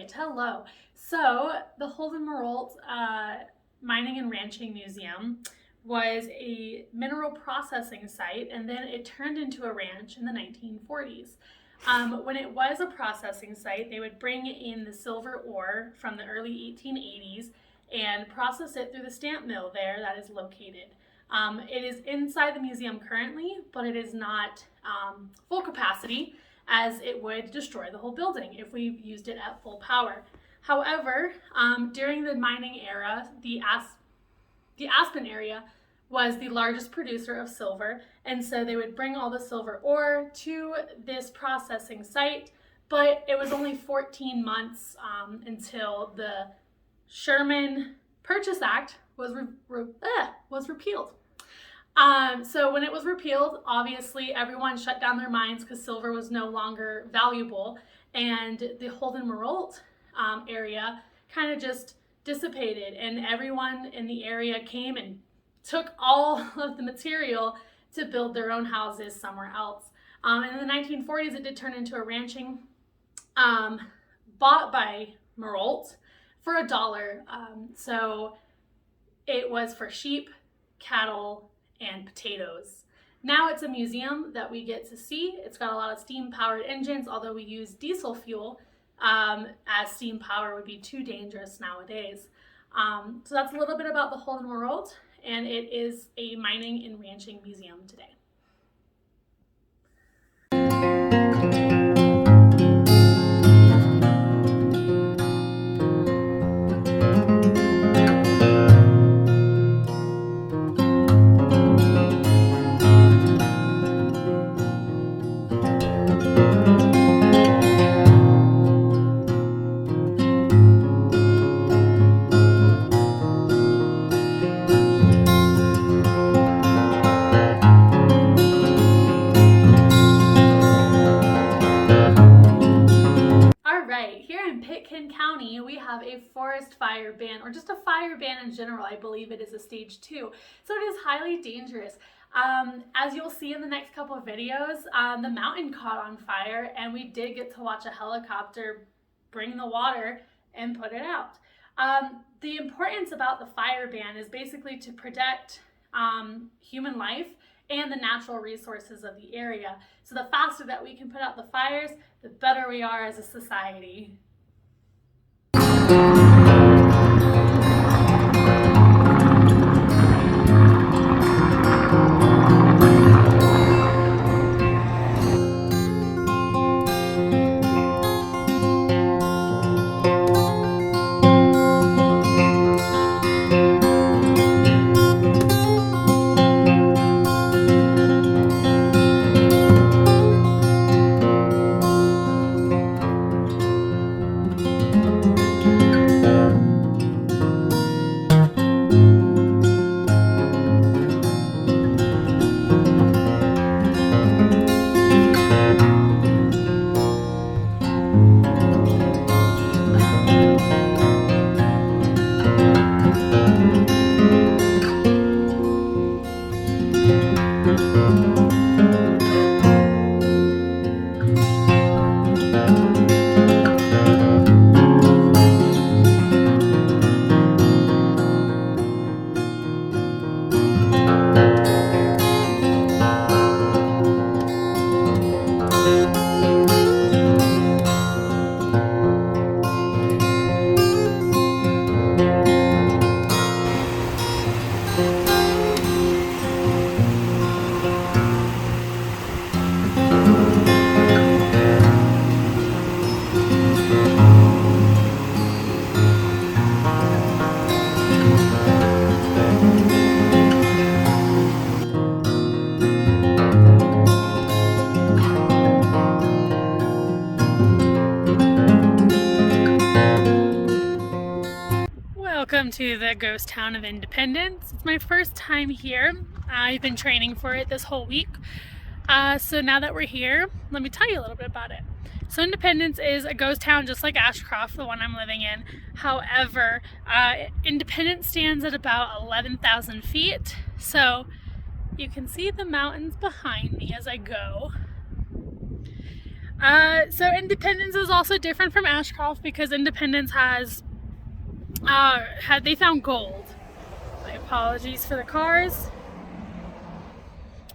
right, hello. So the Holden Meralt Mining and Ranching Museum was a mineral processing site, and then it turned into a ranch in the 1940s. When it was a processing site, they would bring in the silver ore from the early 1880s and process it through the stamp mill there that is located. It is inside the museum currently, but it is not full capacity, as it would destroy the whole building if we used it at full power. However, during the mining era, the Aspen area was the largest producer of silver, and so they would bring all the silver ore to this processing site, but it was only 14 months until the Sherman Purchase Act was repealed. So when it was repealed, obviously everyone shut down their mines because silver was no longer valuable, and the Holden Meralt area kind of just dissipated, and everyone in the area came and took all of the material to build their own houses somewhere else. In the 1940s, it did turn into a ranching bought by Meralt for $1. So it was for sheep, cattle, and potatoes. Now it's a museum that we get to see. It's got a lot of steam-powered engines, although we use diesel fuel, as steam power would be too dangerous nowadays. So that's a little bit about the Holden Meralt, and it is a mining and ranching museum today. County, we have a forest fire ban, or just a fire ban in general. I believe it is a stage 2, so it is highly dangerous. As you'll see in the next couple of videos, the mountain caught on fire, and we did get to watch a helicopter bring the water and put it out. The importance about the fire ban is basically to protect human life and the natural resources of the area. So the faster that we can put out the fires, the better we are as a society. Welcome to the ghost town of Independence. It's my first time here. I've been training for it this whole week. So now that we're here, let me tell you a little bit about it. So Independence is a ghost town just like Ashcroft, the one I'm living in. However, Independence stands at about 11,000 feet. So you can see the mountains behind me as I go. So Independence is also different from Ashcroft because Independence has they found gold. My apologies for the cars.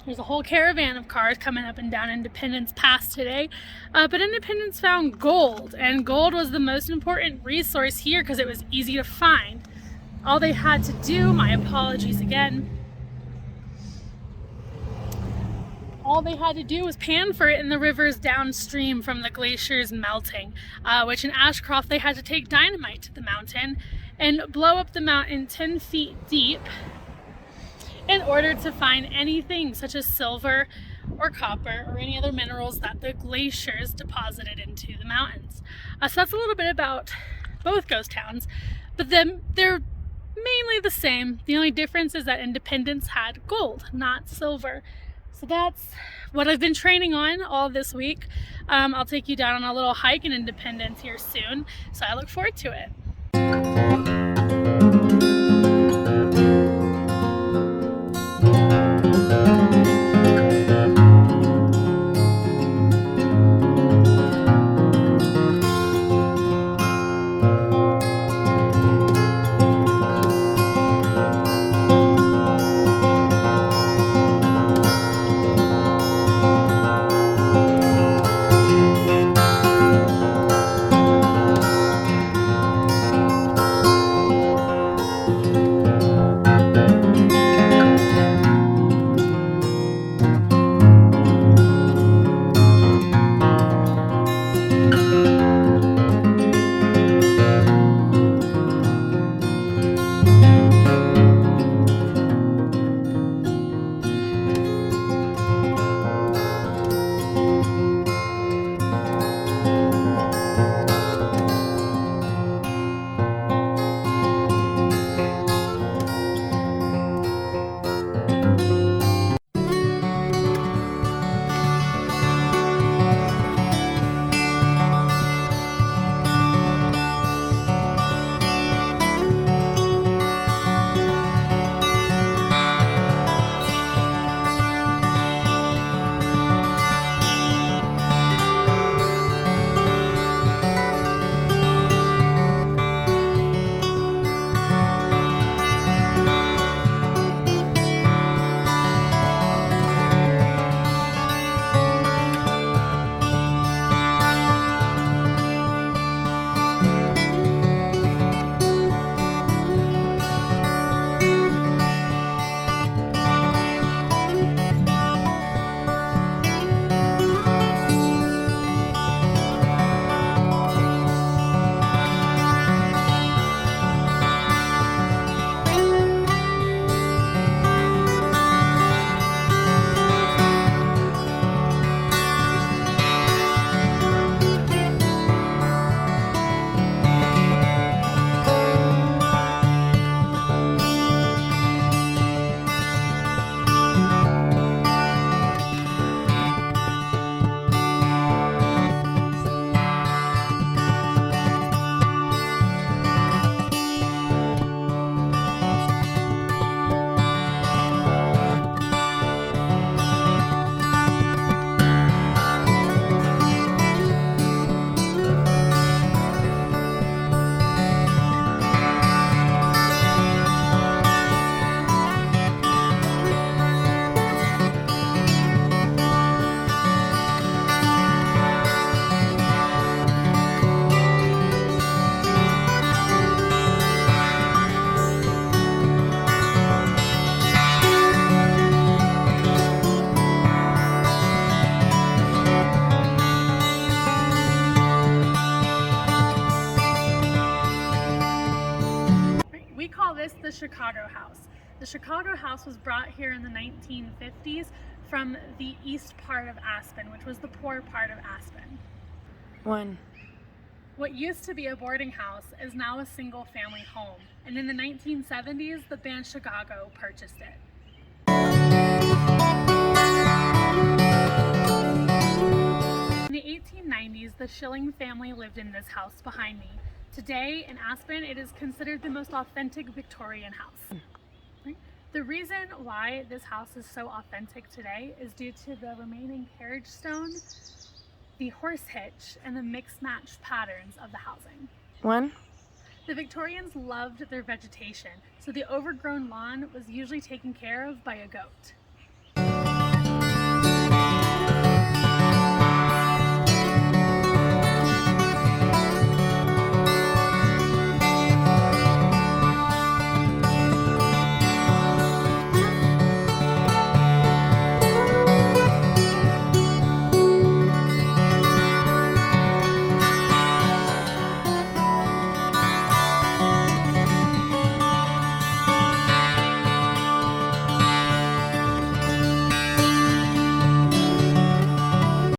There's a whole caravan of cars coming up and down Independence Pass today, but Independence found gold, and gold was the most important resource here because it was easy to find. All they had to do, my apologies again, all they had to do was pan for it in the rivers downstream from the glaciers melting, which in Ashcroft they had to take dynamite to the mountain and blow up the mountain 10 feet deep in order to find anything such as silver or copper or any other minerals that the glaciers deposited into the mountains. So that's a little bit about both ghost towns, but then they're mainly the same. The only difference is that Independence had gold, not silver. So that's what I've been training on all this week. I'll take you down on a little hike in Independence here soon, so I look forward to it. We call this the Chicago House. The Chicago House was brought here in the 1950s from the east part of Aspen, which was the poor part of Aspen. What used to be a boarding house is now a single family home, and in the 1970s, the band Chicago purchased it. In the 1890s, the Schilling family lived in this house behind me. Today in Aspen, it is considered the most authentic Victorian house. The reason why this house is so authentic today is due to the remaining carriage stone the horse hitch and the mix-match patterns of the housing. 1. The Victorians loved their vegetation, so the overgrown lawn was usually taken care of by a goat.